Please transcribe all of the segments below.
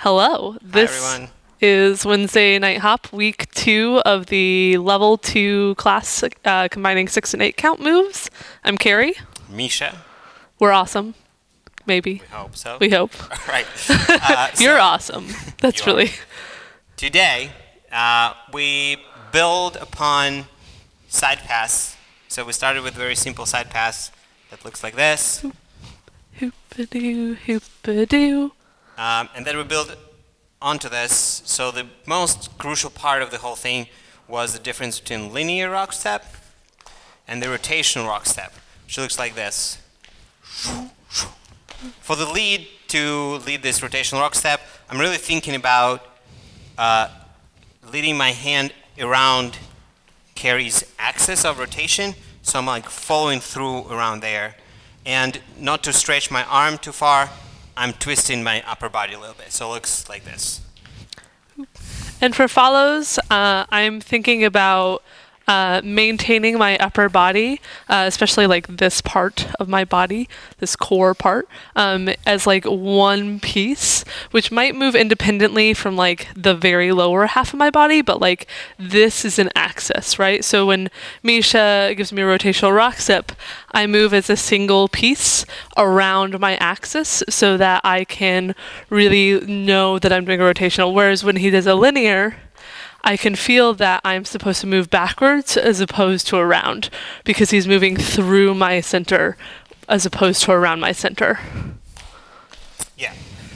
Hello. This Hi, everyone. is Wednesday Night Hop, week 2 of the level 2 class combining 6 and 8 count moves. I'm Cari. Misha. We're awesome. Maybe. We hope so. We hope. All right. You're awesome. That's You are. really... Today, we build upon side pass. So we started with a very simple side pass that looks like this. Hoop-a-doo, hoop-a-doo. And then we build onto this. So the most crucial part of the whole thing was the difference between linear rock step and the rotational rock step, which looks like this. For the lead to lead this rotational rock step, I'm really thinking about leading my hand around Cari's axis of rotation. So I'm like following through around there. And not to stretch my arm too far, I'm twisting my upper body a little bit. So it looks like this. And for follows, I'm thinking about maintaining my upper body, especially like this part of my body, this core part, as like one piece, which might move independently from like the very lower half of my body, but like this is an axis, right? So when Misha gives me a rotational rock step, I move as a single piece around my axis so that I can really know that I'm doing a rotational, whereas when he does a linear, I can feel that I'm supposed to move backwards as opposed to around because he's moving through my center as opposed to around my center. Yeah.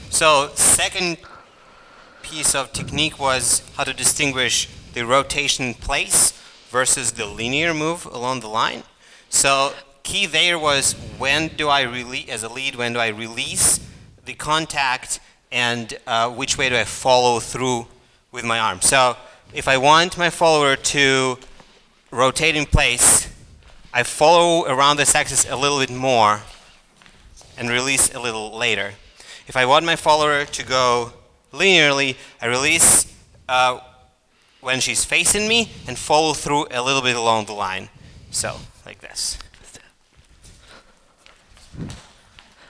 So second piece of technique was how to distinguish the rotation in place versus the linear move along the line. So key there was when do I release, as a lead, when do I release the contact and which way do I follow through with my arm. So if I want my follower to rotate in place, I follow around this axis a little bit more and release a little later. If I want my follower to go linearly, I release when she's facing me and follow through a little bit along the line. So, like this.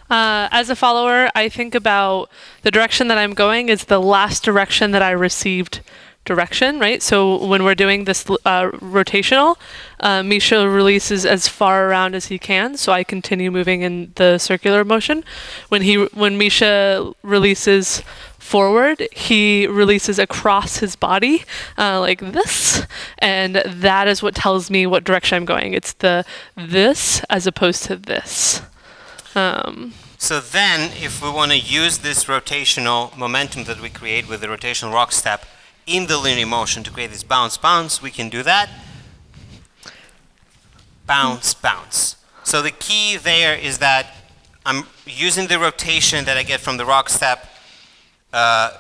As a follower, I think about the direction that I'm going is the last direction that I received direction, right? So when we're doing this rotational, Misha releases as far around as he can, so I continue moving in the circular motion. When Misha releases forward, he releases across his body like this, and that is what tells me what direction I'm going. It's the this as opposed to this. So then, if we want to use this rotational momentum that we create with the rotational rock step in the linear motion to create this bounce, we can do that. Bounce, bounce. So the key there is that I'm using the rotation that I get from the rock step to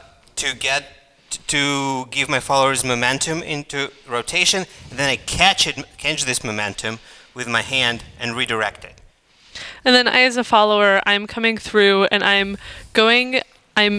give my followers momentum into rotation, and then I catch this momentum with my hand and redirect it. And then I, as a follower, I'm coming through and I'm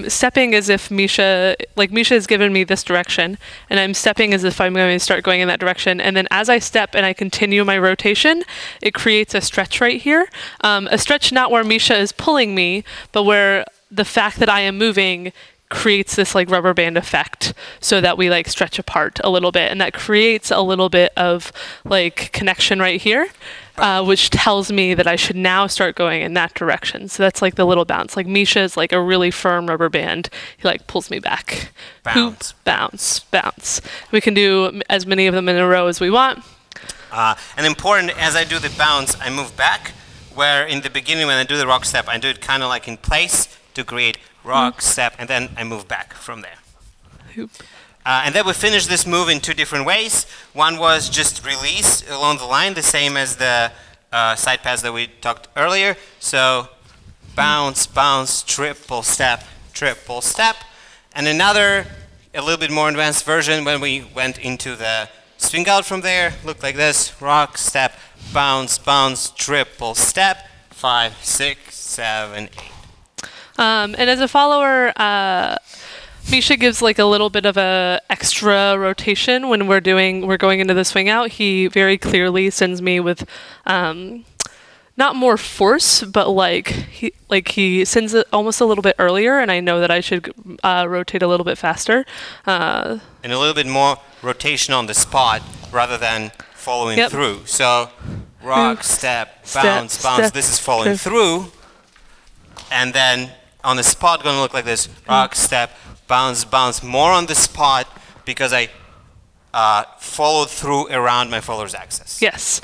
stepping as if Misha has given me this direction, and I'm stepping as if I'm going to start going in that direction. And then as I step and I continue my rotation, it creates a stretch right here. A stretch not where Misha is pulling me, but where the fact that I am moving creates this like rubber band effect so that we like stretch apart a little bit, and that creates a little bit of like connection right here. Which tells me that I should now start going in that direction. So that's like the little bounce. Like Misha is like a really firm rubber band. He like pulls me back. Bounce. Hoop, bounce, bounce. We can do as many of them in a row as we want. And important, as I do the bounce, I move back, where in the beginning when I do the rock step, I do it kind of like in place to create rock, step, and then I move back from there. Hoop. And then we finished this move in two different ways. One was just release along the line, the same as the side pass that we talked earlier. So bounce, bounce, triple step. And another, a little bit more advanced version when we went into the swing out from there, looked like this: rock, step, bounce, bounce, triple step, 5, 6, 7, 8. And as a follower, Misha gives like a little bit of a extra rotation when we're going into the swing out. He very clearly sends me with not more force, but he sends it almost a little bit earlier, and I know that I should rotate a little bit faster. And a little bit more rotation on the spot rather than following through. So rock, step, bounce, bounce. This is following through. And then on the spot, going to look like this. Rock, step, bounce, bounce. More on the spot because I followed through around my follower's axis. Yes.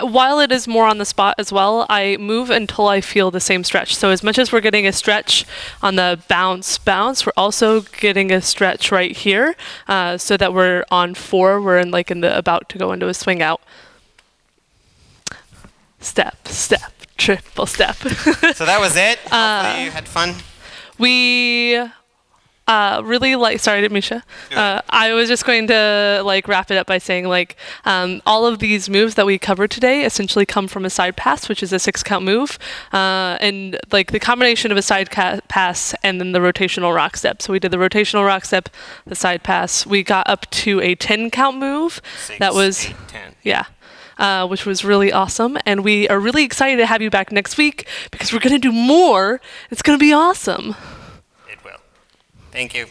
While it is more on the spot as well, I move until I feel the same stretch. So as much as we're getting a stretch on the bounce, we're also getting a stretch right here, so that we're on 4. We're in the about to go into a swing out. Step, step, triple step. So that was it. Hopefully you had fun. We really sorry, Misha. I was just going to wrap it up by saying all of these moves that we covered today essentially come from a side pass, which is a 6-count move, and the combination of a side pass and then the rotational rock step. So we did the rotational rock step, the side pass. We got up to a 10-count move. 6, that was 8, 10. Yeah. Which was really awesome. And we are really excited to have you back next week because we're going to do more. It's going to be awesome. It will. Thank you.